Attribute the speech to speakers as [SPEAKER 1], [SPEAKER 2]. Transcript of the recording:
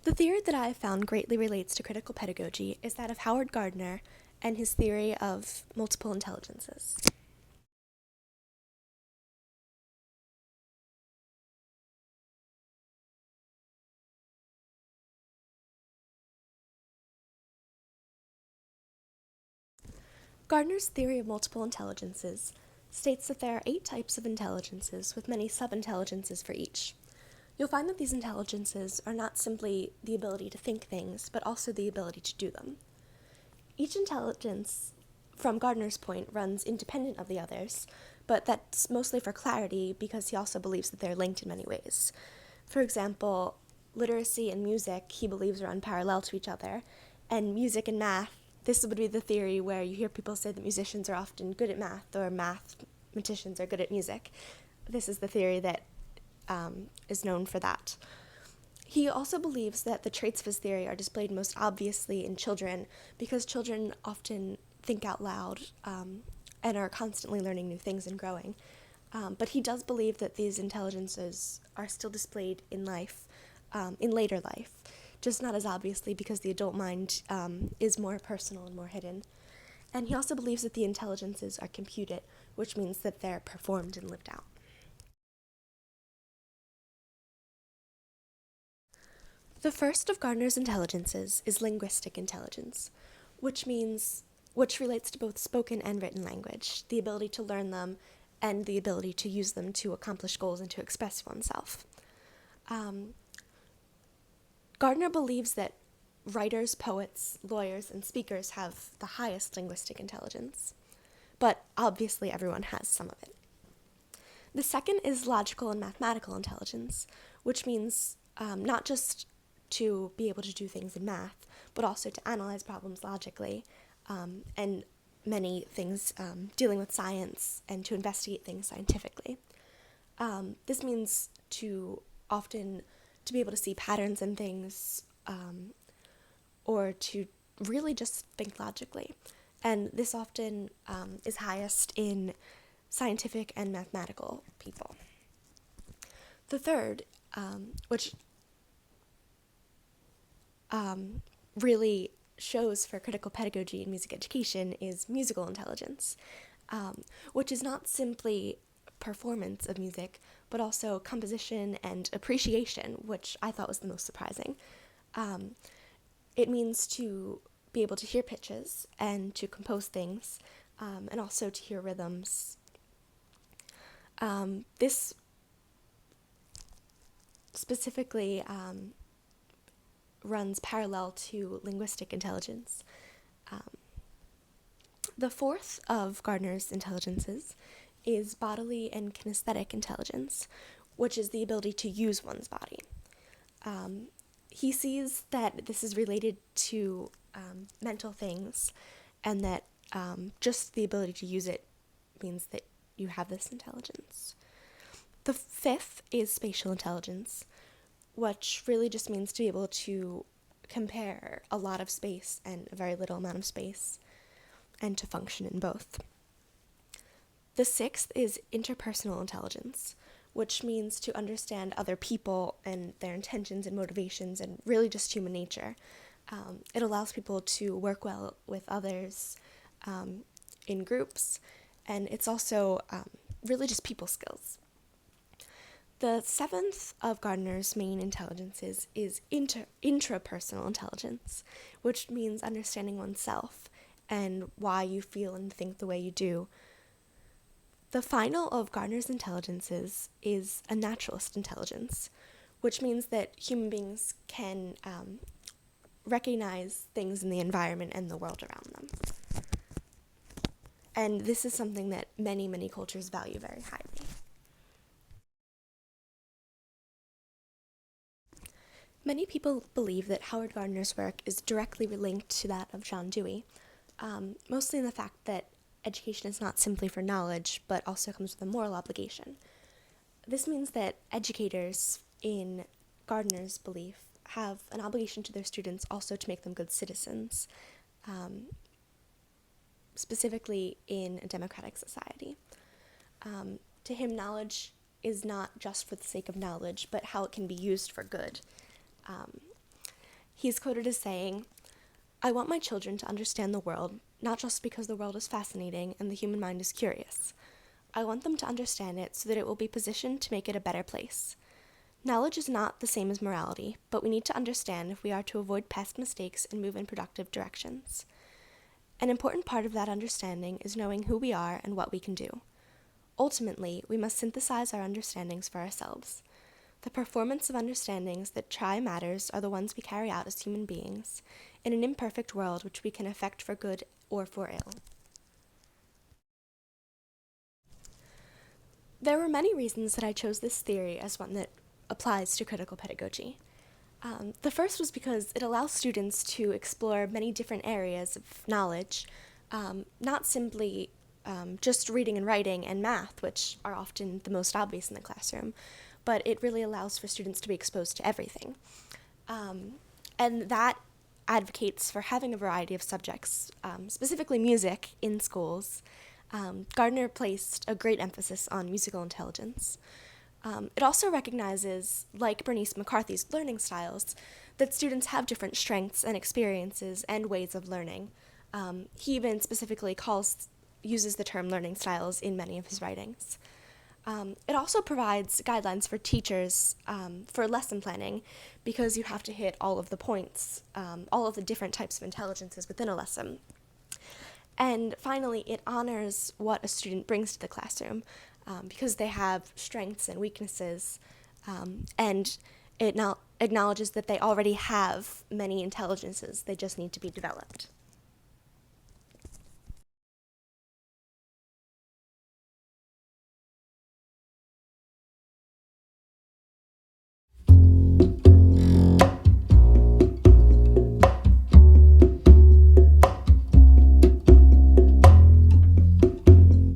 [SPEAKER 1] The theory that I have found greatly relates to critical pedagogy is that of Howard Gardner and his theory of multiple intelligences. Gardner's theory of multiple intelligences states that there are 8 types of intelligences with many sub-intelligences for each. You'll find that these intelligences are not simply the ability to think things, but also the ability to do them. Each intelligence, from Gardner's point, runs independent of the others, but that's mostly for clarity because he also believes that they're linked in many ways. For example, literacy and music, he believes, are unparalleled to each other, and music and math, this would be the theory where you hear people say that musicians are often good at math or mathematicians are good at music. This is the theory that is known for that. He also believes that the traits of his theory are displayed most obviously in children because children often think out loud and are constantly learning new things and growing. But he does believe that these intelligences are still displayed in life, in later life, just not as obviously because the adult mind is more personal and more hidden. And he also believes that the intelligences are computed, which means that they're performed and lived out. The first of Gardner's intelligences is linguistic intelligence, which relates to both spoken and written language, the ability to learn them and the ability to use them to accomplish goals and to express oneself. Gardner believes that writers, poets, lawyers, and speakers have the highest linguistic intelligence, but obviously everyone has some of it. The second is logical and mathematical intelligence, which means not just to be able to do things in math, but also to analyze problems logically, and many things dealing with science and to investigate things scientifically. This means to often to be able to see patterns in things, or to really just think logically. And this often is highest in scientific and mathematical people. The third, which really shows for critical pedagogy in music education, is musical intelligence, which is not simply performance of music, but also composition and appreciation, which I thought was the most surprising. It means to be able to hear pitches and to compose things, and also to hear rhythms. This specifically runs parallel to linguistic intelligence. The fourth of Gardner's intelligences is bodily and kinesthetic intelligence, which is the ability to use one's body. He sees that this is related to mental things, and that just the ability to use it means that you have this intelligence. The fifth is spatial intelligence, which really just means to be able to compare a lot of space and a very little amount of space, and to function in both. The sixth is interpersonal intelligence, which means to understand other people and their intentions and motivations and really just human nature. It allows people to work well with others in groups, and it's also really just people skills. The seventh of Gardner's main intelligences is intrapersonal intelligence, which means understanding oneself and why you feel and think the way you do. The final of Gardner's intelligences is a naturalist intelligence, which means that human beings can recognize things in the environment and the world around them. And this is something that many, many cultures value very highly. Many people believe that Howard Gardner's work is directly linked to that of John Dewey, mostly in the fact that education is not simply for knowledge, but also comes with a moral obligation. This means that educators, in Gardner's belief, have an obligation to their students also to make them good citizens, specifically in a democratic society. To him, knowledge is not just for the sake of knowledge, but how it can be used for good. He's quoted as saying, "I want my children to understand the world, not just because the world is fascinating and the human mind is curious. I want them to understand it so that it will be positioned to make it a better place. Knowledge is not the same as morality, but we need to understand if we are to avoid past mistakes and move in productive directions. An important part of that understanding is knowing who we are and what we can do. Ultimately, we must synthesize our understandings for ourselves. The performance of understandings that try matters are the ones we carry out as human beings, in an imperfect world which we can affect for good or for ill." There were many reasons that I chose this theory as one that applies to critical pedagogy. The first was because it allows students to explore many different areas of knowledge, not simply just reading and writing and math, which are often the most obvious in the classroom, but it really allows for students to be exposed to everything. And that advocates for having a variety of subjects, specifically music, in schools. Gardner placed a great emphasis on musical intelligence. It also recognizes, like Bernice McCarthy's learning styles, that students have different strengths and experiences and ways of learning. He even specifically uses the term learning styles in many of his writings. It also provides guidelines for teachers for lesson planning, because you have to hit all of the points, all of the different types of intelligences within a lesson. And finally, it honors what a student brings to the classroom, because they have strengths and weaknesses, and it acknowledges that they already have many intelligences, they just need to be developed.